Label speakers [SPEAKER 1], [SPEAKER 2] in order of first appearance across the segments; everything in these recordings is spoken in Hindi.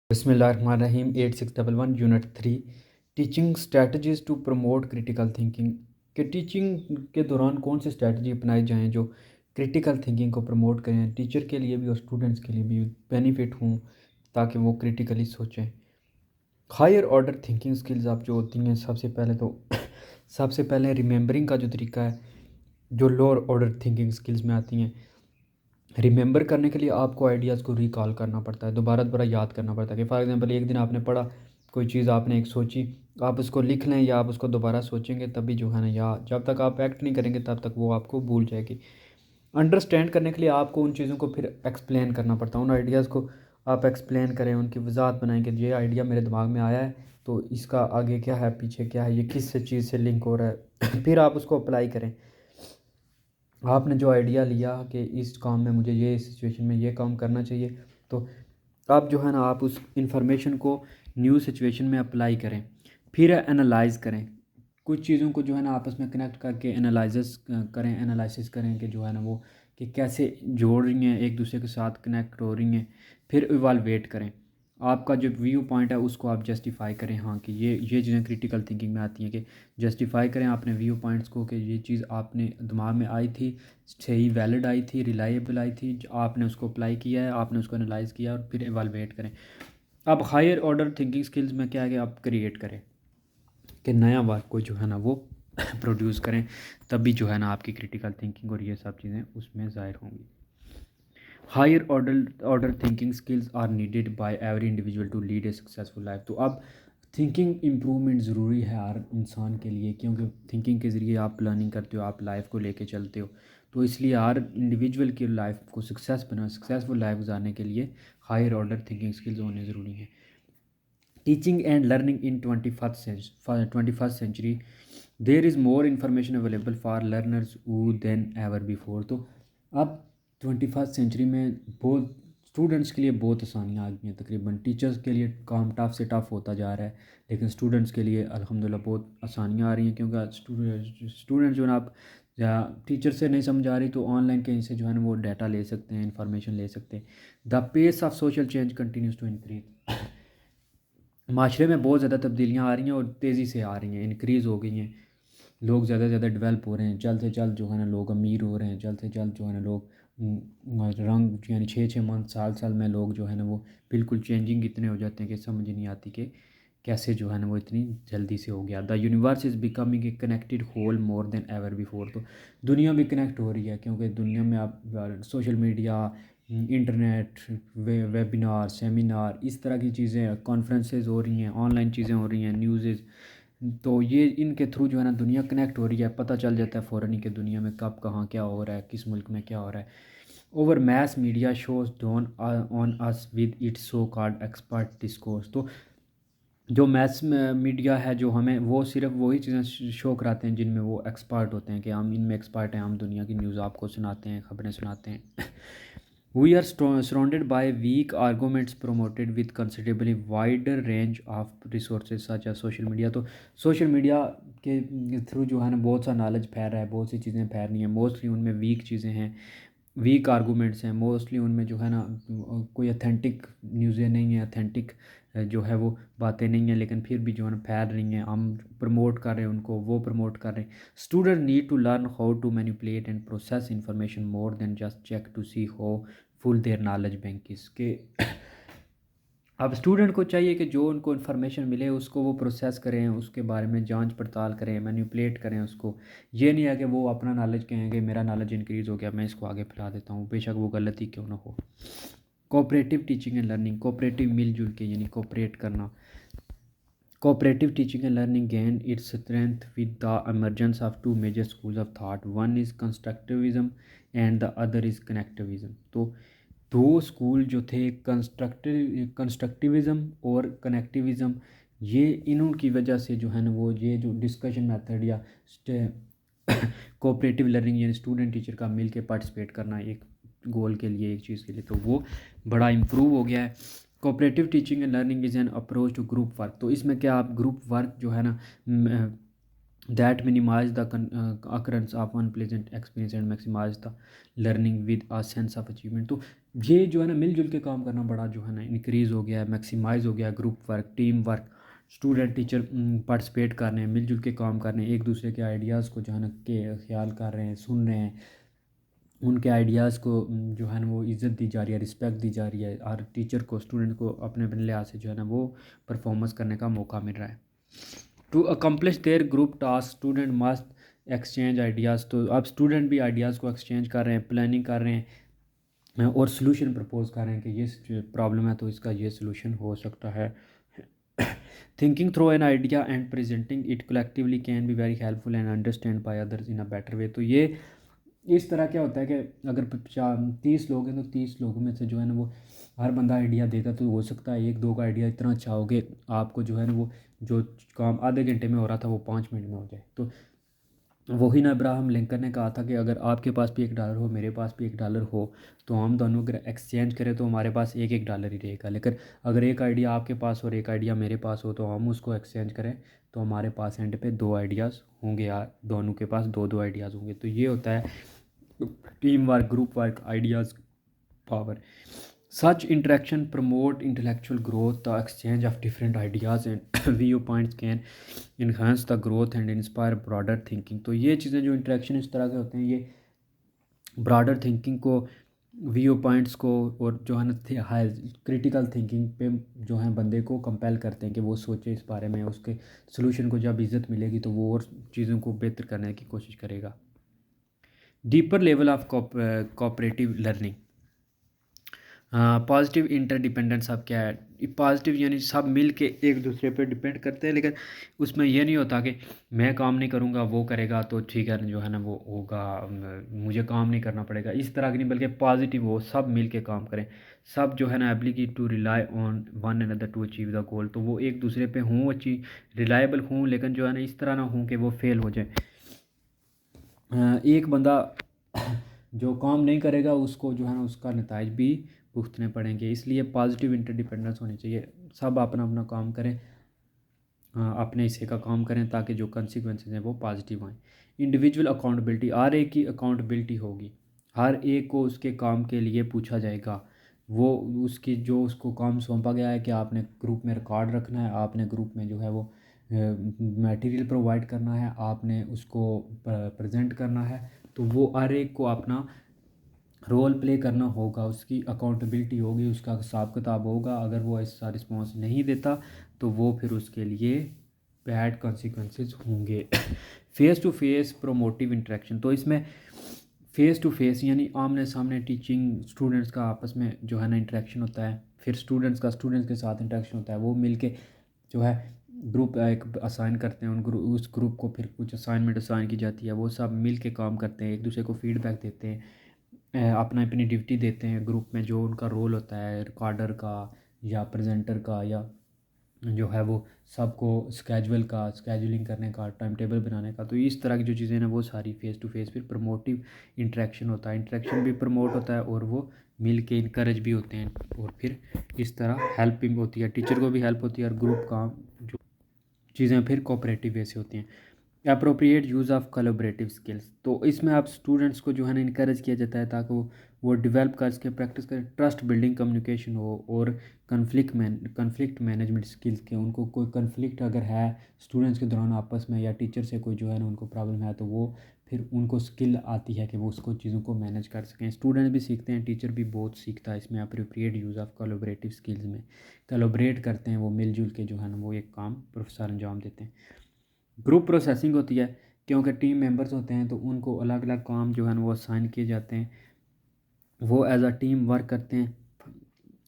[SPEAKER 1] बिस्मिल्लाहिर्रहमानिर्रहीम 8611 unit 3 teaching strategies to promote critical thinking कि टीचिंग के दौरान कौन सी स्ट्रेटजी अपनाई जाएं जो क्रिटिकल थिंकिंग को प्रमोट करें, टीचर के लिए भी और स्टूडेंट्स के लिए भी बेनिफिट हों ताकि वो क्रिटिकली सोचें। हायर ऑर्डर थिंकिंग स्किल्स आप जो होती हैं, सबसे पहले तो सबसे पहले रिमेंबरिंग का जो तरीका है जो लोअर ऑर्डर थिंकिंग स्किल्स में आती हैं। रिमेंबर करने के लिए आपको आइडियाज़ को रिकॉल करना पड़ता है, दोबारा दोबारा याद करना पड़ता है कि फॉर एग्जांपल एक दिन आपने पढ़ा कोई चीज़, आपने एक सोची, आप उसको लिख लें या आप उसको दोबारा सोचेंगे तभी जो है ना, या जब तक आप एक्ट नहीं करेंगे तब तक वो आपको भूल जाएगी। अंडरस्टैंड करने के लिए आपको उन चीज़ों को फिर एक्सप्लेन करना पड़ता है, उन आइडियाज़ को आप एक्सप्लेन करें, उनकी वजाहत बनाएं कि ये आइडिया मेरे दिमाग में आया है तो इसका आगे क्या है, पीछे क्या है, ये किस चीज़ से लिंक हो रहा है फिर आप उसको अप्लाई करें। आपने जो आइडिया लिया कि इस काम में मुझे ये सिचुएशन में ये काम करना चाहिए, तो आप जो है ना आप उस इंफॉर्मेशन को न्यू सिचुएशन में अप्लाई करें। फिर एनालाइज करें, कुछ चीज़ों को जो है ना आपस में कनेक्ट करके एनालिसिस करें कि जो है ना वो कि कैसे जोड़ रही हैं, एक दूसरे के साथ कनेक्ट हो रही हैं। फिर इवालुएट करें, आपका जो व्यू पॉइंट है उसको आप जस्टिफाई करें। हाँ कि ये चीज़ें क्रिटिकल थिंकिंग में आती हैं कि जस्टिफाई करें अपने व्यू पॉइंट्स को कि ये चीज़ आपने दिमाग में आई थी, सही वैलिड आई थी, रिलायबल आई थी, आपने उसको अप्लाई किया है, आपने उसको एनालाइज किया और फिर एवालुएट करें। अब हायर ऑर्डर थिंकिंग स्किल्स में क्या है कि आप क्रिएट करें कि नया वर्क को जो है ना वो प्रोड्यूस करें, तभी जो है ना आपकी क्रिटिकल थिंकिंग और ये सब चीज़ें उसमें ज़ाहिर होंगी। Higher order thinking skills are needed by every individual to lead a successful life. तो अब थिंकिंग इम्प्रूवमेंट ज़रूरी है हर इंसान के लिए, क्योंकि थिंकिंग के ज़रिए आप प्लानिंग करते हो, आप लाइफ को लेके चलते हो। तो इसलिए हर इंडिविजुअल की लाइफ को सक्सेसफुल लाइफ गुजारने के लिए हायर ऑर्डर थिंकिंग स्किल्स होने ज़रूरी हैं। Teaching and learning in 21st century there is more information available for learners who than ever before. तो अब 21st सेंचुरी में बहुत स्टूडेंट्स के लिए बहुत आसानियाँ आ गई हैं। तकरीबन टीचर्स के लिए काम टफ़ से टफ़ होता जा रहा है, लेकिन स्टूडेंट्स के लिए अल्हम्दुलिल्लाह बहुत आसानियाँ आ रही हैं, क्योंकि स्टूडेंट जो है ना आप या टीचर से नहीं समझ आ रही तो ऑनलाइन कहीं से जो है ना वो डाटा ले सकते हैं, इंफॉर्मेशन ले सकते हैं। The pace of social change continues to increase. माशरे में बहुत ज़्यादा तब्दीलियाँ आ रही हैं और तेज़ी से आ रही हैं, इनक्रीज़ हो गई हैं। लोग ज़्यादा से ज़्यादा डेवलप हो रहे हैं, जल्द से जल्द जो है ना लोग अमीर हो रहे हैं, जल्द से जल्द जो है ना लोग रंग यानी 6 6 मंथ साल साल में लोग जो है ना वो बिल्कुल चेंजिंग इतने हो जाते हैं कि समझ नहीं आती कि कैसे जो है ना वो इतनी जल्दी से हो गया। The universe is becoming a connected whole more than ever before. तो दुनिया भी कनेक्ट हो रही है, क्योंकि दुनिया में आप social media, internet, webinar, seminar, इस तरह की चीज़ें, कॉन्फ्रेंसेज हो रही हैं, ऑनलाइन चीज़ें हो रही हैं, न्यूज़। तो ये इनके थ्रू जो है ना दुनिया कनेक्ट हो रही है, पता चल जाता है फ़ौरन ही कि दुनिया में कब कहाँ क्या हो रहा है, किस मुल्क में क्या हो रहा है। Over mass media shows done on us with its so called expert discourse. तो जो मैस मीडिया है जो हमें वो सिर्फ वही चीज़ें शो कराते हैं जिनमें वो एक्सपर्ट होते हैं कि हम इनमें एक्सपर्ट हैं, हम दुनिया की न्यूज़ आपको सुनाते हैं, खबरें सुनाते हैं। We are surrounded by weak arguments promoted with considerably wider range of resources such as social media. तो सोशल मीडिया के थ्रू जो है ना बहुत सा नॉलेज फैल रहा है, बहुत सी चीज़ें फैल रही हैं, मोस्टली उनमें वीक चीज़ें हैं, वीक आर्गूमेंट्स हैं, मोस्टली उनमें जो है ना कोई अथेंटिक न्यूज़ें नहीं हैं, अथेंटिक जो है वो बातें नहीं हैं, लेकिन फिर भी जो है ना फैल रही हैं, हम प्रमोट कर रहे हैं उनको, वो प्रमोट कर रहे हैं। Student need to learn how to manipulate and process information more than just check to see how full their knowledge bank is के। अब स्टूडेंट को चाहिए कि जो उनको इन्फॉर्मेशन मिले उसको वो प्रोसेस करें, उसके बारे में जांच पड़ताल करें, मैनिपुलेट करें उसको। ये नहीं है कि वो अपना नॉलेज कहेंगे मेरा नॉलेज इंक्रीज़ हो गया मैं इसको आगे फैला देता हूँ, बेशक वो गलती क्यों ना हो। Cooperative teaching and learning, cooperative मिलजुल के यानी कोऑपरेट करना। Cooperative teaching and learning gained its strength with the emergence of two major schools of thought. One is constructivism and the other is connectivism. तो दो स्कूल जो थे, कंस्ट्रक्टिविज़म और कनेक्टिविज़म, ये इन्हों की वजह से जो है ना वो ये जो डिस्कशन मेथड या कोऑपरेटिव लर्निंग यानी स्टूडेंट टीचर का मिल के पार्टिसिपेट करना एक गोल के लिए, एक चीज़ के लिए, तो वो बड़ा इम्प्रूव हो गया है। Cooperative teaching and learning is an approach to group work. तो इसमें क्या आप ग्रुप वर्क जो है ना that minimize the occurrence of unpleasant experience and maximize the learning with a sense of achievement. तो ये जो है ना मिलजुल के काम करना बड़ा जो है ना इंक्रीज़ हो गया है, मैक्सिमाइज़ हो गया है, group work, team work, student teacher participate कर रहे हैं, मिलजुल के काम कर रहे हैं, एक दूसरे के आइडियाज़ को जो है ना के ख्याल कर रहे हैं, सुन रहे हैं, उनके आइडियाज़ को जो है ना वो इज़्ज़त दी जा रही है, रिस्पेक्ट दी जा रही है, हर टीचर को स्टूडेंट को अपने अपने लिहाज से जो है ना वो परफॉर्मेंस करने का मौका मिल रहा है। To accomplish their group task student must exchange ideas. तो अब स्टूडेंट भी आइडियाज़ को एक्सचेंज कर रहे हैं, प्लानिंग कर रहे हैं और सॉल्यूशन प्रपोज कर रहे हैं कि ये प्रॉब्लम है तो इसका ये सॉल्यूशन हो सकता है। Thinking through an idea and presenting it collectively can be very helpful and understand by others in a better way. तो ये इस तरह क्या होता है कि अगर 30 लोग हैं तो 30 लोगों में से जो है ना वो हर बंदा आइडिया देता तो हो सकता है एक दो का आइडिया इतना अच्छा हो कि आपको जो है ना वो जो काम आधे घंटे में हो रहा था वो 5 मिनट में हो जाए। तो वही ना अब्राहम लिंकन ने कहा था कि अगर आपके पास भी $1 हो, मेरे पास भी $1 हो, तो हम दोनों अगर एक्सचेंज करें तो हमारे पास एक एक डॉलर ही रहेगा। लेकिन अगर एक आइडिया आपके पास और एक आइडिया मेरे पास हो तो हम उसको एक्सचेंज करें तो हमारे पास एंड पे दो आइडियाज़ होंगे, या दोनों के पास दो दो आइडियाज़ होंगे। तो ये होता है team work, group work, ideas power. Such interaction promote intellectual growth. The exchange of different ideas and viewpoints can enhance the growth and inspire broader thinking. तो ये चीज़ें जो इंटरेक्शन इस तरह के होते हैं ये ब्रॉडर थिंकिंग को, व्यू पॉइंट्स को और जो है ना हाई क्रिटिकल थिंकिंग पे जो है बंदे को कंपेल करते हैं कि वो सोचे इस बारे में, उसके सोल्यूशन को जब इज़्ज़त मिलेगी तो वो और चीज़ों को बेहतर करने की कोशिश करेगा। Deeper level of cooperative learning. हाँ, पॉजिटिव इंटरडिपेंडेंस अब क्या है, पॉजिटिव यानी सब मिल के एक दूसरे पे डिपेंड करते हैं, लेकिन उसमें ये नहीं होता कि मैं काम नहीं करूँगा वो करेगा तो ठीक है जो है ना वो होगा, मुझे काम नहीं करना पड़ेगा, इस तरह की नहीं, बल्कि पॉजिटिव हो, सब मिल के काम करें, सब जो है ना ability to rely on one another to achieve the goal. तो वो एक दूसरे पे हों, अच्छी रिलायबल हों, लेकिन जो है ना इस तरह ना हों कि वो फेल हो जाए। एक बंदा जो काम नहीं करेगा उसको जो है ना उसका नताइज भी भुगतने पड़ेंगे, इसलिए पॉजिटिव इंटरडिपेंडेंस होनी चाहिए, सब अपना अपना काम करें, अपने हिस्से का काम करें ताकि जो कंसिक्वेंसेस हैं वो पॉजिटिव आएँ। इंडिविजुअल अकाउंटेबिलिटी, हर एक की अकाउंटेबिलिटी होगी, हर एक को उसके काम के लिए पूछा जाएगा, वो उसकी जो उसको काम सौंपा गया है कि आपने ग्रुप में रिकॉर्ड रखना है, आपने ग्रुप में जो है वो मटेरियल प्रोवाइड करना है, आपने उसको प्रेजेंट करना है, तो वो हर एक को अपना रोल प्ले करना होगा, उसकी अकाउंटेबिलिटी होगी, उसका हिसाब किताब होगा। अगर वो ऐसा रिस्पॉन्स नहीं देता तो वो फिर उसके लिए बैड कॉन्सिक्वेंसेस होंगे। Face to face promotive interaction, तो इसमें फेस टू फेस यानी आमने सामने टीचिंग स्टूडेंट्स का आपस में जो है ना इंटरेक्शन होता है, फिर स्टूडेंट्स का स्टूडेंट्स के साथ इंटरेक्शन होता है, वो मिल के जो है ग्रुप एक असाइन करते हैं, उस ग्रुप को फिर कुछ असाइनमेंट असाइन की जाती है, वो सब मिल के काम करते हैं, एक दूसरे को फीडबैक देते हैं, अपना अपनी ड्यूटी देते हैं ग्रुप में, जो उनका रोल होता है रिकॉर्डर का या प्रेजेंटर का, या जो है वो सबको स्केजुलिंग करने का, टाइम टेबल बनाने का। तो इस तरह की जो चीज़ें हैं वो सारी फेस टू फेस फिर प्रमोटिव इंटरेक्शन होता है, इंटरेक्शन भी प्रमोट होता है और वो मिल के इनकरेज भी होते हैं, और फिर इस तरह हेल्प भी होती है, टीचर को भी हेल्प होती है और ग्रुप का जो चीज़ें फिर कोऑपरेटिव वे से होती हैं। Appropriate use of collaborative skills, तो इसमें आप स्टूडेंट्स को जो है ना इनकरेज किया जाता है ताकि वो डेवलप कर सके, प्रैक्टिस करें, ट्रस्ट बिल्डिंग कम्युनिकेशन हो और कन्फ्लिक्ट मैनेजमेंट स्किल्स के, उनको कोई कन्फ्लिक्ट अगर है स्टूडेंट्स के दौरान आपस में या टीचर से कोई जो है ना उनको प्रॉब्लम है तो वो फिर उनको स्किल आती है कि वो उसको चीज़ों को मैनेज कर सकें, स्टूडेंट भी सीखते हैं, टीचर भी बहुत सीखता है इसमें। Appropriate use of collaborative skills में कोलैबोरेट करते हैं वो मिलजुल के जो है ना वो एक काम प्रोफेसर अंजाम देते हैं। ग्रुप प्रोसेसिंग होती है क्योंकि टीम मेंबर्स होते हैं तो उनको अलग अलग काम जो है ना वो असाइन किए जाते हैं, वो एज अ टीम वर्क करते हैं,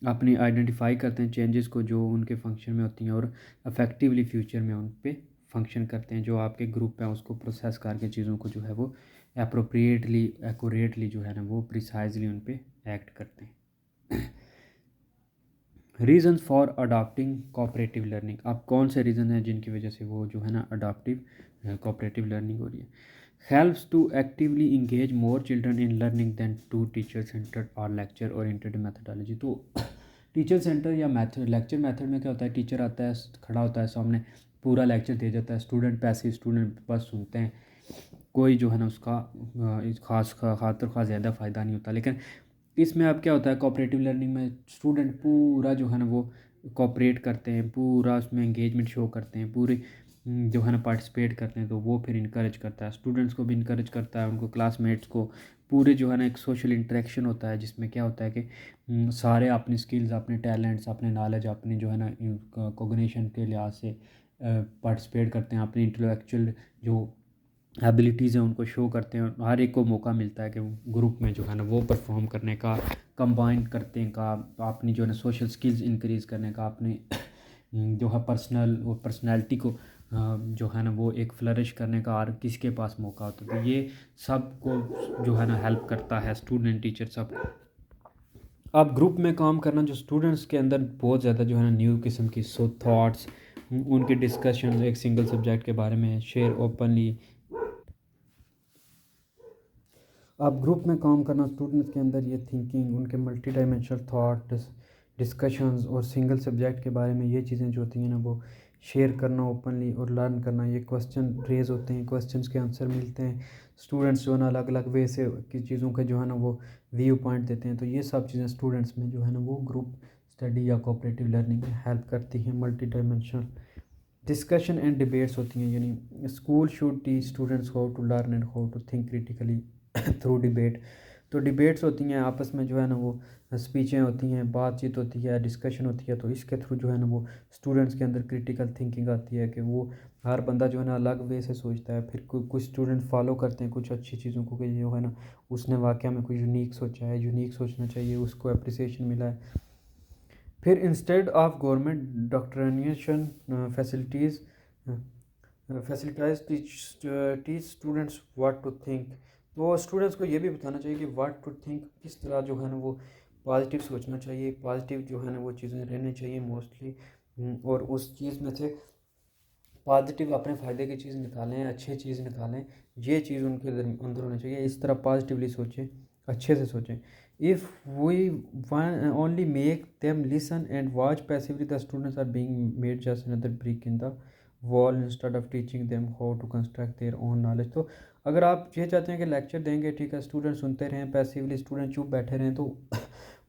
[SPEAKER 1] अपनी आइडेंटिफाई करते हैं चेंजेस को जो उनके फंक्शन में होती हैं और अफेक्टिवली फ्यूचर में उन पे फंक्शन करते हैं, जो आपके ग्रुप है उसको प्रोसेस करके चीज़ों को जो है वो अप्रोप्रिएटली एक्यूरेटली जो है ना वो प्रिसाइजली उन पे एक्ट करते हैं। Reasons for adopting cooperative learning, अब कौन से रीज़न हैं जिनकी वजह से वो जो है ना अडॉप्टिव कोऑपरेटिव लर्निंग हो रही है। Helps to actively engage more children in learning than to teacher centered और लेक्चर ओरिएंटेड मैथडोलॉजी। तो टीचर सेंटर या मैथड लेक्चर मैथड में क्या होता है, टीचर आता है, खड़ा होता है सामने, पूरा लेक्चर दे जाता है, स्टूडेंट पैसे स्टूडेंट बस सुनते हैं, कोई जो है ना उसका खास ज़्यादा फ़ायदा नहीं होता। लेकिन इसमें अब क्या होता है, कोऑपरेटिव लर्निंग में स्टूडेंट पूरा जो है ना वो कोऑपरेट करते हैं, पूरा उसमें एंगेजमेंट शो करते हैं, पूरे जो है ना पार्टिसिपेट करते हैं, तो वो फिर इनकरेज करता है, स्टूडेंट्स को भी इनकरेज करता है, उनको क्लासमेट्स को, पूरे जो है ना एक सोशल इंटरेक्शन होता है जिसमें क्या होता है कि सारे अपनी स्किल्स, अपने टैलेंट्स, अपने नॉलेज, अपनी जो है ना कोग्निशन के लिहाज से पार्टिसिपेट करते हैं, अपनी इंटेलेक्चुअल जो एबिलिटीज़ हैं उनको शो करते हैं। हर एक को मौका मिलता है कि ग्रुप में जो है ना वो परफॉर्म करने का, कंबाइन करते हैं का, अपनी जो है ना सोशल स्किल्स इंक्रीज़ करने का, अपनी जो है पर्सनल और पर्सनैलिटी को जो है ना वो एक फ्लरिश करने का हर किसी के पास मौका होता है। तो ये सब को जो है ना हेल्प करता है, स्टूडेंट टीचर सब। अब ग्रुप में काम करना जो स्टूडेंट्स के अंदर बहुत ज़्यादा जो है ना न्यू किस्म की थॉट्स, उनके डिस्कशन एक सिंगल सब्जेक्ट के बारे में शेयर ओपनली। अब ग्रुप में काम करना स्टूडेंट्स के अंदर ये थिंकिंग, उनके मल्टी डायमेंशनल थाट, डिस्कशंस और सिंगल सब्जेक्ट के बारे में ये चीज़ें जो होती हैं ना वो शेयर करना ओपनली और लर्न करना। ये क्वेश्चन रेज होते हैं, क्वेश्चंस के आंसर मिलते हैं, स्टूडेंट्स जो है ना अलग अलग वे से की चीज़ों के जो है ना वो व्यू पॉइंट देते हैं। तो ये सब चीज़ें स्टूडेंट्स में जो है ना वो ग्रुप स्टडी या कोऑपरेटिव लर्निंग में हेल्प करती हैं। Multi dimensional discussion and debates होती हैं, यानी school should teach students how to learn and how to think critically through debate. तो डिबेट्स होती हैं आपस में जो है ना वो स्पीचें होती हैं, बातचीत होती है, डिस्कशन होती है। तो इसके थ्रू जो है ना वो स्टूडेंट्स के अंदर क्रिटिकल थिंकिंग आती है कि वो हर बंदा जो है ना अलग वे से सोचता है। फिर कुछ स्टूडेंट फॉलो करते हैं कुछ अच्छी चीज़ों को कि जो है ना उसने वाकई में कोई यूनिक सोचा है, यूनिक सोचना चाहिए, उसको अप्रिसिएशन मिला है। फिर instead of government indoctrination facilities facilitate teach students what to think. तो स्टूडेंट्स को ये भी बताना चाहिए कि व्हाट टू थिंक, किस तरह जो है ना वो पॉजिटिव सोचना चाहिए, पॉजिटिव जो है ना वो चीज़ें रहनी चाहिए मोस्टली। और उस चीज़ में से पॉजिटिव अपने फ़ायदे की चीज़ निकालें, अच्छी चीज़ निकालें, ये चीज़ उनके अंदर होनी चाहिए। इस तरह पॉजिटिवली सोचें, अच्छे से सोचें। If we only make them listen and watch passively, the students are being made just another brick in the wall instead of teaching them how to construct their own knowledge. तो अगर आप ये चाहते हैं कि लेक्चर देंगे, ठीक है, स्टूडेंट सुनते रहें, पैसिवली स्टूडेंट चुप बैठे रहें, तो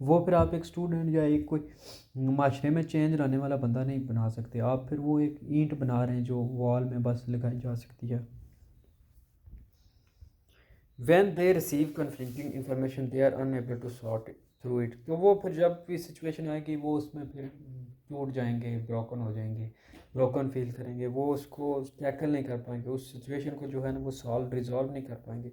[SPEAKER 1] वो फिर आप एक स्टूडेंट या एक कोई माशरे में चेंज लाने वाला बंदा नहीं बना सकते आप। फिर वो एक ईंट बना रहे हैं जो वॉल में बस लगाई जा सकती है। When they receive conflicting information they are unable to sort through it. तो वो फिर जब भी सिचुएशन आएगी वो उसमें फिर टूट जाएंगे, ब्रोकन हो जाएंगे, ब्रोकन फील करेंगे, वो उसको टैकल नहीं कर पाएंगे, उस सिचुएशन को जो है ना वो सॉल्व रिजॉल्व नहीं कर पाएंगे,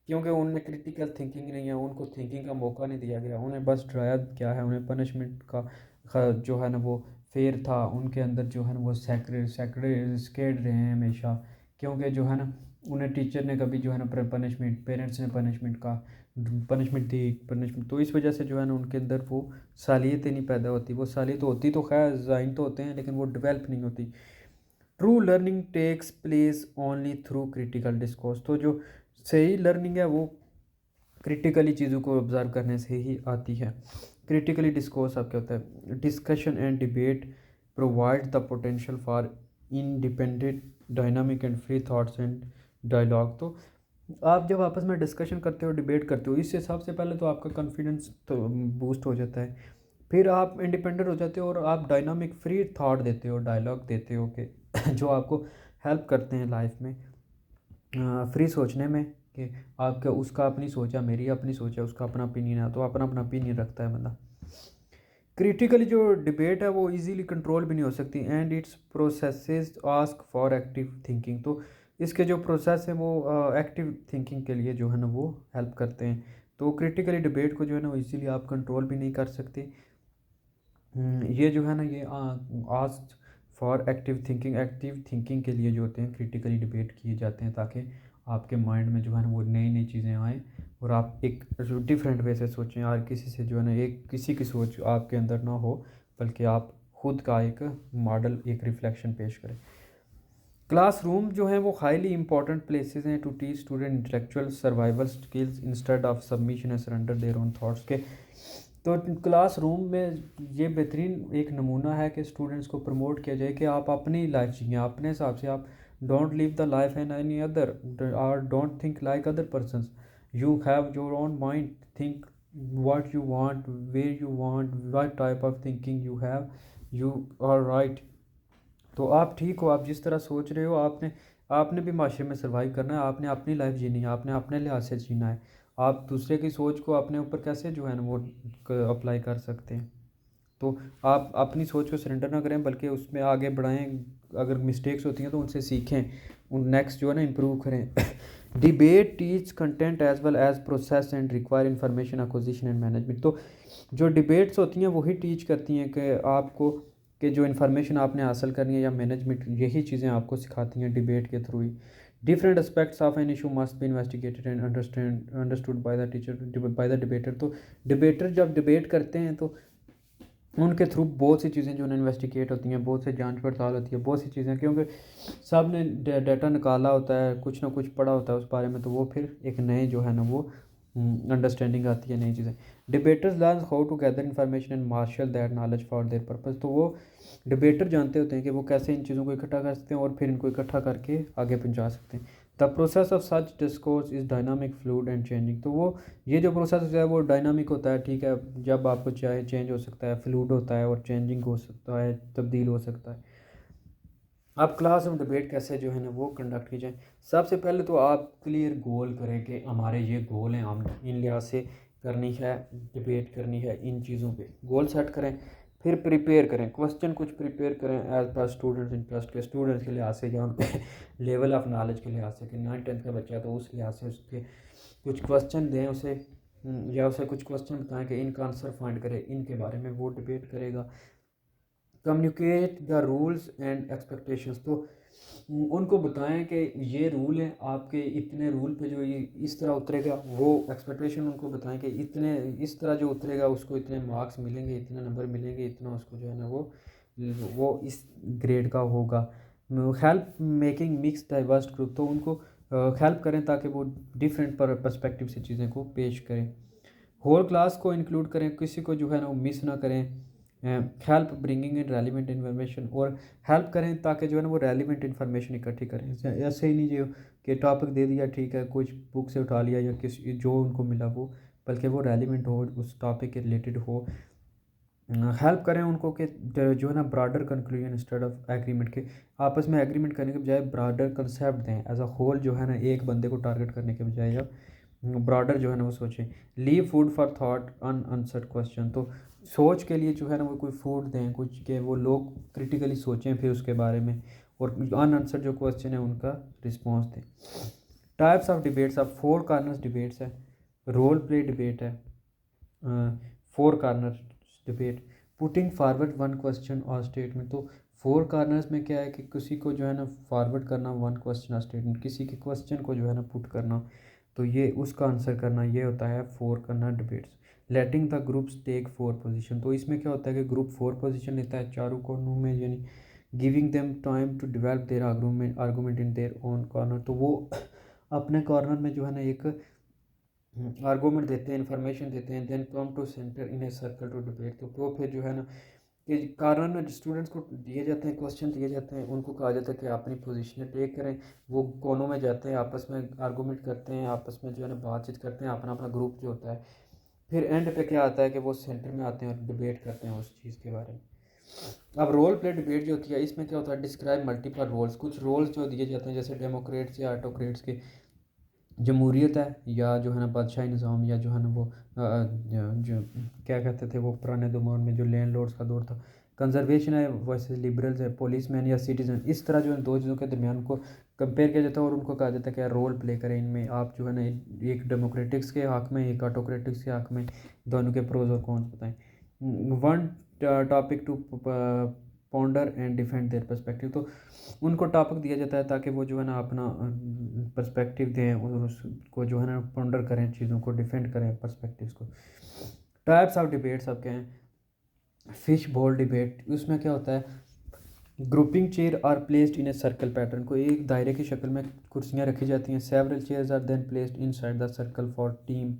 [SPEAKER 1] क्योंकि उनमें क्रिटिकल थिंकिंग नहीं है, उनको थिंकिंग का मौका नहीं दिया गया, उन्हें बस डराया क्या है, उन्हें पनिशमेंट का जो है ना वो फेयर था उनके अंदर, जो है ना वो स्केर्ड रहे हैं हमेशा। क्योंकि जो है ना उन्हें टीचर ने कभी जो है ना पनिशमेंट, पेरेंट्स ने पनिशमेंट दी, पनिशमेंट, तो इस वजह से जो है ना उनके अंदर वो सालियत ही नहीं पैदा होती। वो सालियत होती तो खैर ज़ाइन तो होते हैं, लेकिन वो डेवलप नहीं होती। True learning takes place only through critical discourse. तो जो सही लर्निंग है वो क्रिटिकली चीज़ों को ऑब्जर्व करने से ही आती है। क्रिटिकली डिस्कोर्स अब क्या होता है, discussion and debate provide the potential for independent dynamic and free thoughts and dialogue. तो आप जब आपस में डिस्कशन करते हो, डिबेट करते हो, इससे सबसे पहले तो आपका कॉन्फिडेंस तो बूस्ट हो जाता है, फिर आप इंडिपेंडेंट हो जाते हो और आप डायनामिक फ्री थॉट देते हो, डायलॉग देते हो कि जो आपको हेल्प करते हैं लाइफ में फ्री सोचने में, कि आपका उसका अपनी सोच है, मेरी अपनी सोच है, उसका अपना ओपिनियन है, तो अपना अपना ओपिनियन रखता है बंदा। क्रिटिकली जो डिबेट है वो इजीली कंट्रोल भी नहीं हो सकती, and it's processes ask for active thinking. तो इसके जो प्रोसेस है वो एक्टिव थिंकिंग के लिए जो है ना वो हेल्प करते हैं। तो क्रिटिकली डिबेट को जो है ना वो इजीली आप कंट्रोल भी नहीं कर सकते। ये जो है ना ये आस्क फॉर एक्टिव थिंकिंग के लिए जो होते हैं क्रिटिकली डिबेट किए जाते हैं, ताकि आपके माइंड में जो है ना वो नई नई चीज़ें आएँ और आप एक डिफरेंट वे से सोचें, और किसी से जो है ना एक किसी की सोच आपके अंदर ना हो, बल्कि आप खुद का एक मॉडल, एक रिफ्लेक्शन पेश करें। क्लासरूम जो है वो हाईली इंपॉर्टेंट प्लेसेस हैं to teach student intellectual survival skills instead of submission and surrender their own thoughts के। तो क्लासरूम में ये बेहतरीन एक नमूना है कि स्टूडेंट्स को प्रमोट किया जाए कि आप अपनी लाइफ जिए अपने हिसाब से, आप don't live the life in any other or don't think like other persons, you have your own mind, think what you want, where you want, what type of thinking you have, you are right। तो आप ठीक हो, आप जिस तरह सोच रहे हो, आपने आपने भी माशरे में सर्वाइव करना है, आपने अपनी लाइफ जीनी है, आपने अपने लिहाज से जीना है। आप दूसरे की सोच को अपने ऊपर कैसे जो है ना वो अप्लाई कर सकते हैं। तो आप अपनी सोच को सरेंडर ना करें, बल्कि उसमें आगे बढ़ाएं। अगर मिस्टेक्स होती हैं तो उनसे सीखें, उन नेक्स्ट जो है ना इम्प्रूव करें। Debate teach content as well as process and require information acquisition and management. तो जो डिबेट्स होती हैं वही टीच करती हैं कि आपको कि जो इन्फॉर्मेशन आपने हासिल करनी है या मैनेजमेंट, यही चीज़ें आपको सिखाती हैं डिबेट के through he. Different aspects of an issue must be investigated and understood by the teacher, by the debater. तो डिबेटर जब डिबेट करते हैं तो उनके थ्रू बहुत सी चीज़ें जो है इन्वेस्टिगेट होती हैं, बहुत से जांच पड़ताल होती है, बहुत सी चीज़ें, क्योंकि सब ने डाटा निकाला होता है, कुछ ना कुछ पढ़ा होता है उस बारे में, तो वो फिर एक नए जो है ना वो अंडरस्टैंडिंग आती है, नई चीज़ें। Debaters learn how to gather information and marshal that knowledge for their purpose. तो वो डिबेटर जानते होते हैं कि वो कैसे इन चीज़ों को इकट्ठा कर सकते हैं और फिर इनको इकट्ठा करके आगे पहुंचा सकते हैं। The process of such discourse is dynamic, fluid and changing. तो वो ये जो प्रोसेस है वो डायनामिक होता है, ठीक है, जब आपको चाहे चेंज हो सकता है, फ्लूइड होता है और चेंजिंग हो सकता है, तब्दील हो सकता है। अब क्लास में डिबेट कैसे जो है ना वो कंडक्ट की जाए। सबसे पहले तो आप क्लियर गोल करें कि हमारे ये गोल हैं, हम इन लिहाज से करनी है, डिबेट करनी है, इन चीज़ों पे गोल सेट करें। फिर प्रिपेयर करें, क्वेश्चन कुछ प्रिपेयर करें एज पर स्टूडेंट्स इंटरेस्ट के, स्टूडेंट्स के लिहाज से या लेवल ऑफ नॉलेज के लिहाज से, कि 9th-10th का बच्चा है तो उस लिहाज से उसके कुछ क्वेश्चन दें उसे, या उसे कुछ क्वेश्चन बताएं कि इनका आंसर फाइंड करें, इनके बारे में वो डिबेट करेगा। Communicate the rules and expectations. तो उनको बताएं कि ये रूल हैं आपके, इतने रूल पे जो ये इस तरह उतरेगा, वो एक्सपेक्टेशन उनको बताएं कि इतने इस तरह जो उतरेगा उसको इतने मार्क्स मिलेंगे, इतने नंबर मिलेंगे, इतना उसको जो है ना वो इस ग्रेड का होगा। Help making mix diverse group. तो उनको हेल्प करें ताकि वो डिफरेंट पर्सपेक्टिव से चीज़ें को पेश करें। होल क्लास को इंक्लूड करें, किसी को जो है ना वो मिस ना करें। Help bringing in relevant information, और हेल्प करें ताकि जो है ना वो रेलिवेंट इन्फॉर्मेशन इकट्ठी करें। ऐसे ही नहीं जो कि टॉपिक दे दिया, ठीक है, कुछ बुक से उठा लिया या किसी जो उनको मिला वो, बल्कि वो रेलिवेंट हो, उस टॉपिक के रिलेटेड हो। हेल्प करें उनको कि जो है ना broader conclusion instead of agreement के, आपस में एग्रीमेंट करने के बजाय ब्रॉडर कंसेप्ट दें एज अ होल, जो है ना एक बंदे को टारगेट करने के बजाय अब ब्रॉडर जो है ना वो सोचें। Leave food for thought unanswered question. तो सोच के लिए जो है ना वो कोई फूड दें कुछ, के वो लोग क्रिटिकली सोचें फिर उसके बारे में, और अनआंसर्ड जो क्वेश्चन है उनका रिस्पॉन्स दें। टाइप्स ऑफ डिबेट्स, अब 4 कॉर्नर्स डिबेट्स है, रोल प्ले डिबेट है, 4 corner debate, putting forward one question और स्टेटमेंट। तो 4 कॉर्नर्स में क्या है कि किसी को जो है ना फॉरवर्ड करना वन क्वेश्चन और स्टेटमेंट, किसी के क्वेश्चन को जो है ना पुट करना, तो ये उसका आंसर करना, ये होता है 4 corner debates. Letting the groups take 4 position. तो इसमें क्या होता है कि ग्रुप 4 पोजीशन लेता है चारों कोनों में, यानी giving them time to develop their argument in their own corner. तो वो अपने कॉर्नर में जो है ना एक आर्गूमेंट देते हैं, इन्फॉर्मेशन देते हैं, then come to center in a circle to debate. तो वो फिर जो है ना कि कारण में स्टूडेंट्स को दिए जाते हैं, क्वेश्चन दिए जाते हैं, उनको कहा जाता है कि अपनी पोजीशन टेक करें। वो कोनों में जाते हैं, आपस में आर्गूमेंट करते हैं, आपस में जो है ना बातचीत करते हैं, अपना अपना ग्रुप जो होता है। फिर एंड पे क्या आता है कि वो सेंटर में आते हैं और डिबेट करते हैं उस चीज़ के बारे में। अब रोल प्ले डिबेट जो होती है, इसमें क्या होता है, डिस्क्राइब मल्टीपल रोल्स। कुछ रोल्स जो दिए जाते हैं जैसे डेमोक्रेट्स या ऑटोक्रेट्स के, जमहूरियत है या जो है ना बादशाही निज़ाम, या जो है ना वो जो क्या कहते थे वो पुराने दौर में जो लैंड लॉर्ड्स का दौर था, कंजर्वेशन है वर्सेस लिबरल्स है, पुलिसमैन या सिटीजन। इस तरह जो है दो चीज़ों के दरमियान को कंपेयर किया जाता है और उनको कहा जाता है कि रोल प्ले करें इनमें। आप जो है ना एक डेमोक्रेटिक्स के हक़ में, एक ऑटोक्रेटिक्स के हक़ में, दोनों के प्रोज और कॉन्स बताएं। One topic to ponder and defend their perspective. तो उनको टॉपिक दिया जाता है ताकि वो जो है ना अपना पर्सपेक्टिव दें और उसको जो है ना पॉन्डर करें, चीज़ों को डिफेंड करें, पर्सपेक्टिव्स को। टाइप्स ऑफ डिबेट्स आप कहें, फिश बॉल डिबेट, उसमें क्या होता है, grouping chair are placed in a circle pattern. को एक दायरे की शक्ल में कुर्सियाँ रखी जाती हैं, several chairs are then placed inside the circle for team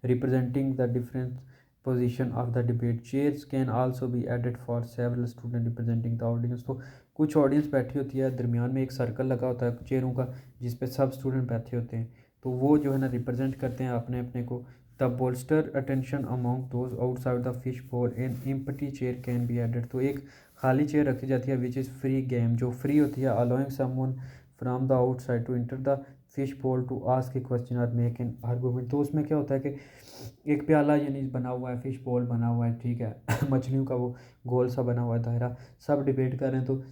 [SPEAKER 1] representing the different position of the debate. Chairs can also be added for several student representing the audience. तो कुछ ऑडियंस बैठी होती है, दरमियान में एक सर्कल लगा होता है चेयरों का जिस पे सब स्टूडेंट बैठे होते हैं, तो वो जो है ना रिप्रेजेंट करते हैं अपने अपने को, the bolster attention among those outside the fish bowl an empty chair can be added. तो एक खाली चेयर रखी जाती है विच इज़ फ्री गेम, जो फ्री होती है, allowing someone from the outside to enter the fish bowl to ask a question or make an argument. तो उसमें क्या होता है कि एक प्याला यानी बना हुआ है, फिश बोल बना हुआ है, ठीक है मछलियों का वो गोल सा बना हुआ है दायरा, सब डिबेट कर रहे हैं। तो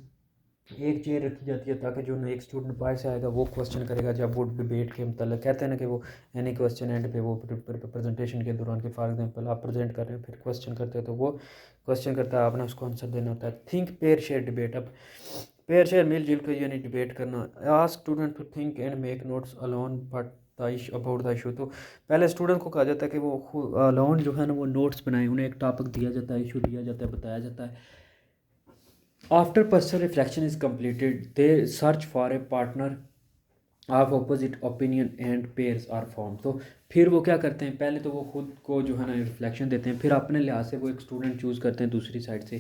[SPEAKER 1] एक चेयर रखी जाती है ताकि जो एक स्टूडेंट बाहर से आएगा वो क्वेश्चन करेगा, जब वो डिबेट के मतलब कहते हैं ना कि वो एनी क्वेश्चन एंड पे वो प्रेजेंटेशन के दौरान के फॉर एग्जांपल आप प्रेजेंट कर रहे हैं फिर क्वेश्चन करते हैं तो वो क्वेश्चन करता है, आपने उसको आंसर देना होता है। Think pair share debate. अब पेयर शेयर मिलजुल कर यानी डिबेट करना। Ask student to think and make notes alone but about the issue. तो पहले स्टूडेंट को कहा जाता है कि वो अलोन जो है ना वो नोट्स बनाए, उन्हें एक टॉपिक दिया जाता है, इशू दिया जाता है, बताया जाता है। After personal reflection is completed, they search for a partner of opposite opinion and pairs are formed। तो फिर वो क्या करते हैं, पहले तो वो खुद को जो है ना रिफ्लेक्शन देते हैं, फिर अपने लिहाज से वो एक स्टूडेंट चूज़ करते हैं दूसरी साइड से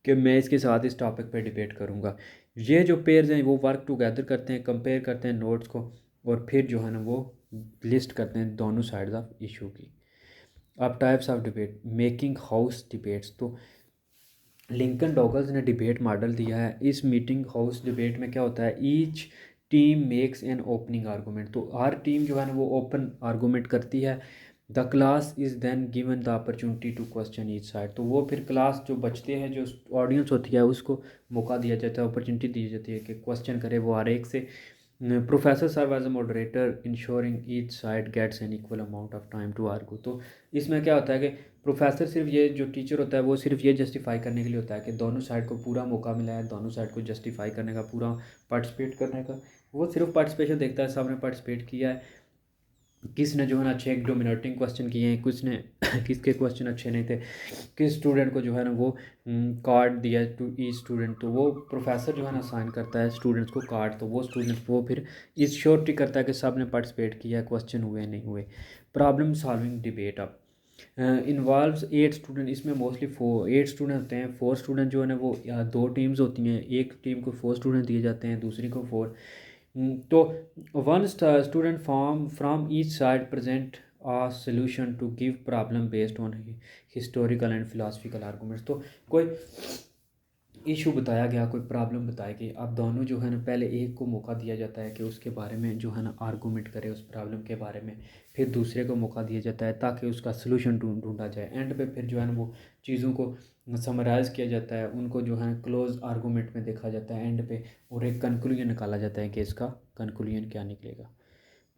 [SPEAKER 1] कि मैं इसके साथ इस टॉपिक पे डिबेट करूँगा। ये जो पेयर्स हैं वो वर्क टुगेदर करते हैं, कंपेयर करते हैं नोट्स को, और फिर जो है ना वो लिस्ट करते हैं दोनों साइड्स ऑफ इशू की। अब types of debate, making house debates. तो लिंकन डॉगल्स ने डिबेट मॉडल दिया है। इस मीटिंग हाउस डिबेट में क्या होता है, each team makes an opening argument. तो हर टीम जो है ना वो ओपन आर्गूमेंट करती है। The class is then given the opportunity to question each side. तो वो फिर क्लास जो बचते हैं, जो ऑडियंस होती है, उसको मौका दिया जाता है, अपॉर्चुनिटी दी जाती है कि क्वेश्चन करे वो हर एक से। Professor serve as a moderator ensuring each side gets an equal amount of time to argue. तो इसमें क्या होता है कि प्रोफेसर सिर्फ ये जो टीचर होता है वो सिर्फ ये जस्टिफाई करने के लिए होता है कि दोनों साइड को पूरा मौका मिला है, दोनों साइड को जस्टिफाई करने का, पूरा पार्टिसिपेट करने का। वो सिर्फ पार्टिसिपेशन देखता है, सबने पार्टिसिपेट किया है, किसने जो है ना अच्छे डोमिनेटिंग क्वेश्चन किए हैं, किसने किसके क्वेश्चन अच्छे नहीं थे, किस स्टूडेंट को जो है ना वो कार्ड दिया टू ई स्टूडेंट। तो वो प्रोफेसर जो है ना साइन करता है स्टूडेंट्स को कार्ड, तो वो स्टूडेंट्स वो फिर इस श्योरिटी करता है कि सब ने पार्टिसिपेट किया है, क्वेश्चन हुए नहीं हुए। Problem solving debate. अब इन्वॉल्व्स 8 स्टूडेंट। इसमें मोस्टली 8 स्टूडेंट होते हैं। 4 स्टूडेंट जो है ना वो दो टीम्स होती हैं, एक टीम को 4 स्टूडेंट दिए जाते हैं, दूसरी को 4। तो one student from each side present a solution to give problem based on historical and philosophical arguments. तो कोई इशू बताया गया, कोई प्रॉब्लम बताई गई, अब दोनों जो है ना पहले एक को मौका दिया जाता है कि उसके बारे में जो है ना आर्गूमेंट करे उस प्रॉब्लम के बारे में, फिर दूसरे को मौका दिया जाता है ताकि उसका सलूशन ढूंढा जाए। एंड पे फिर जो है ना वो चीज़ों को समराइज़ किया जाता है, उनको जो है क्लोज आर्गूमेंट में देखा जाता है एंड पे, और एक कंक्लूजन निकाला जाता है कि इसका कंक्लूजन क्या निकलेगा।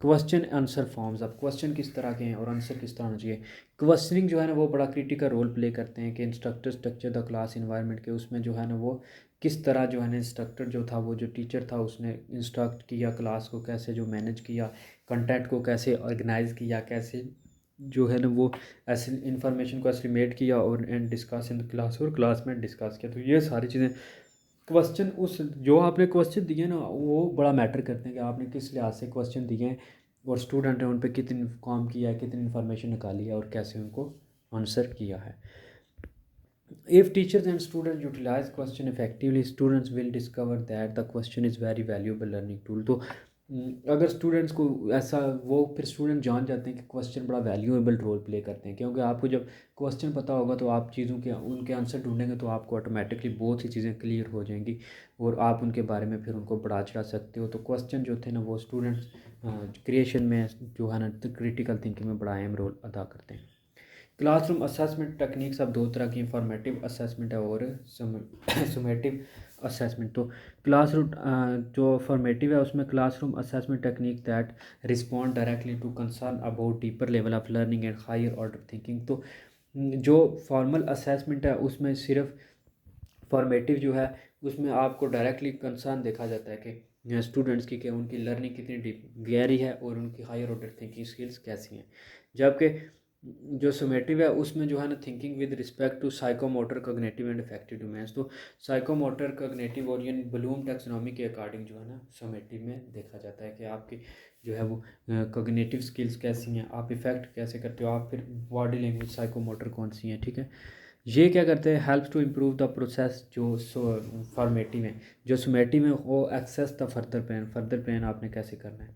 [SPEAKER 1] Question answer forms. अब क्वेश्चन किस तरह के हैं और आंसर किस तरह होना चाहिए। क्वेश्चनिंग जो है ना वो बड़ा क्रिटिकल रोल प्ले करते हैं कि instructor structure the class environment के, उसमें जो है ना वो किस तरह जो है ना इंस्ट्रक्टर जो था, वो जो टीचर था, उसने इंस्ट्रक्ट किया क्लास को, कैसे जो मैनेज किया, कंटेंट को कैसे ऑर्गेनाइज किया, कैसे जो है ना वो ऐसे इंफॉर्मेशन को एस्टिमेट किया और एंड डिस्कस इन क्लास, और क्लास में डिस्कस किया। तो ये सारी चीज़ें क्वेश्चन, उस जो आपने क्वेश्चन दिए ना वो बड़ा मैटर करते हैं कि आपने किस लिहाज से क्वेश्चन दिए हैं, और स्टूडेंट ने उन पर कितनी काम किया है, कितनी इन्फॉर्मेशन निकाली है, और कैसे उनको आंसर किया है। If teachers and student utilize question effectively, students will discover that the question is very valuable learning tool. तो अगर स्टूडेंट्स को ऐसा, वो फिर स्टूडेंट जान जाते हैं कि क्वेश्चन बड़ा वैल्यूएबल रोल प्ले करते हैं, क्योंकि आपको जब क्वेश्चन पता होगा तो आप चीज़ों के उनके आंसर ढूंढेंगे तो आपको ऑटोमेटिकली बहुत सी चीज़ें क्लियर हो जाएंगी, और आप उनके बारे में फिर उनको बढ़ा चढ़ा सकते हो। तो क्वेश्चन जो थे ना वो स्टूडेंट्स क्रिएशन में जो है ना क्रिटिकल थिंकिंग में बड़ा अहम रोल अदा करते हैं। क्लासरूम असेसमेंट टेक्निक्स अब दो तरह की, इंफॉर्मेटिव असेसमेंट है और सुमेटिव असेसमेंट। तो क्लासरूम जो फॉर्मेटिव है उसमें classroom assessment technique that respond directly to concern about deeper level of learning and higher order thinking. तो जो फॉर्मल असेसमेंट है उसमें सिर्फ फॉर्मेटिव जो है उसमें आपको डायरेक्टली कंसर्न देखा जाता है कि स्टूडेंट्स की कि उनकी लर्निंग कितनी डीप गहरी है और उनकी हायर ऑर्डर थिंकिंग स्किल्स कैसी हैं। जबकि जो समेटिव है उसमें जो है ना thinking with respect to psychomotor cognitive and affective domains. तो साइकोमोटर कॉग्निटिव और यानी ब्लूम टैक्सोनॉमी के अकॉर्डिंग जो है ना समेटिव में देखा जाता है कि आपकी जो है वो कॉग्निटिव स्किल्स कैसी हैं, आप इफ़ेक्ट कैसे करते हो, आप फिर बॉडी लैंग्वेज साइकोमोटर कौन सी हैं, ठीक है। ये क्या करते हैं, helps to improve the process. जो फॉर्मेटिव है, जो समेटिव है वो assess the further plan, further plan आपने कैसे करना है।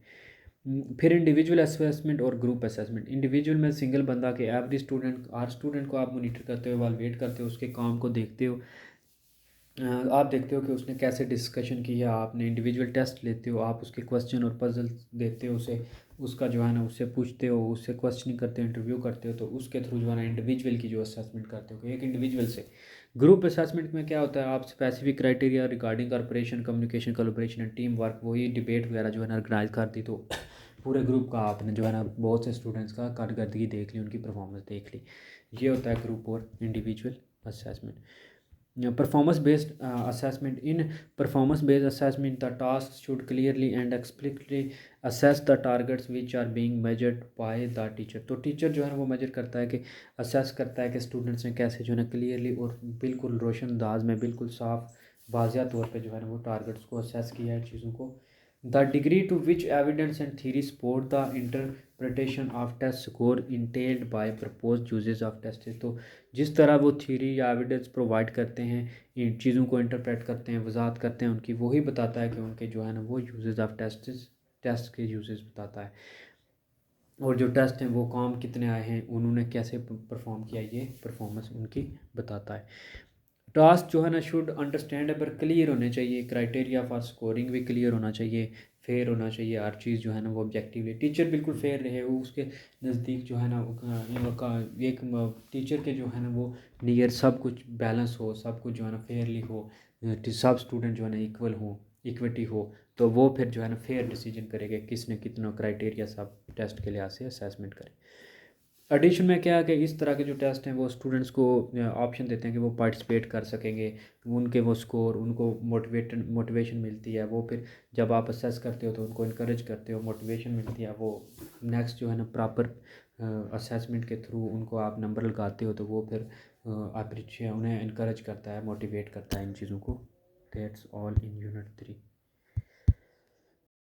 [SPEAKER 1] फिर इंडिविजुअल असेसमेंट और ग्रुप असेसमेंट। इंडिविजुअल में सिंगल बंदा के एवरी स्टूडेंट, हर स्टूडेंट को आप मोनिटर करते हो, इवालुएट करते हो, उसके काम को देखते हो। आप देखते हो कि उसने कैसे डिस्कशन किया, आपने इंडिविजुअल टेस्ट लेते हो, आप उसके क्वेश्चन और पजल देते हो उसे, उसका जो है ना उससे पूछते हो, उससे क्वेश्चनिंग करते हो, इंटरव्यू करते हो, तो उसके थ्रू जो है ना इंडिविजुअल की जो असेसमेंट करते हो एक इंडिविजुअल से। ग्रुप असेसमेंट में क्या होता है, आप specific criteria regarding corporation, communication, collaboration and team work, वही डिबेट वगैरह जो है ना ऑर्गेनाइज कर दी, तो पूरे ग्रुप का आपने जो है ना बहुत से स्टूडेंट्स का कारकर्दगी देख ली, उनकी परफॉर्मेंस देख ली। ये होता है ग्रुप और individual assessment. Performance based assessment. In performance based assessment, the tasks should clearly and explicitly assess the targets which are being measured by the teacher. तो टीचर जो है ना वो मेजर करता है कि असेस करता है कि स्टूडेंट्स ने कैसे जो है ना क्लियरली और बिल्कुल रोशन अंदाज में, बिल्कुल साफ वाजिया तौर पे जो है ना वो टारगेट्स को असेस किया है, चीज़ों को। The degree to which evidence and theory support the interpretation of test score entailed by propose uses of test. तो जिस तरह वो थ्योरी या एविडेंस प्रोवाइड करते हैं, इन चीज़ों को इंटरप्रेट करते हैं, वजाहत करते हैं उनकी, वही बताता है कि उनके जो है ना वो यूजेस ऑफ टेस्ट के यूजेस बताता है, और जो टेस्ट हैं वो काम कितने आए हैं, उन्होंने कैसे परफॉर्म किया, ये परफॉर्मेंस उनकी बताता है। टास्क जो है ना शुड अंडरस्टैंडेबल, क्लियर होने चाहिए, क्राइटेरिया फॉर स्कोरिंग भी क्लियर होना चाहिए, फेयर होना चाहिए, हर चीज़ जो है ना वो ऑब्जेक्टिवली, टीचर बिल्कुल फेयर रहे, वो उसके नज़दीक जो है ना एक टीचर के जो है ना वो नियर सब कुछ बैलेंस हो, सब कुछ जो है ना फेयरली हो, सब स्टूडेंट जो है ना इक्वल हो, इक्विटी हो, तो वो फिर जो है ना फेयर डिसीजन करेगा किसने कितना क्राइटेरिया सब टेस्ट के लिहाज से असेसमेंट करे। एडिशन में क्या है कि इस तरह के जो टेस्ट हैं वो स्टूडेंट्स को ऑप्शन देते हैं कि वो पार्टिसिपेट कर सकेंगे, उनके वो स्कोर, उनको मोटिवेशन मिलती है, वो फिर जब आप असेस करते हो तो उनको इनक्रेज करते हो, मोटिवेशन मिलती है, वो नेक्स्ट जो है ना प्रॉपर असेसमेंट के थ्रू उनको आप नंबर लगाते हो, तो वो फिर अप्रिशिएट, उन्हें इनक्रेज करता है, मोटिवेट करता है इन चीज़ों को। That's all in unit 3।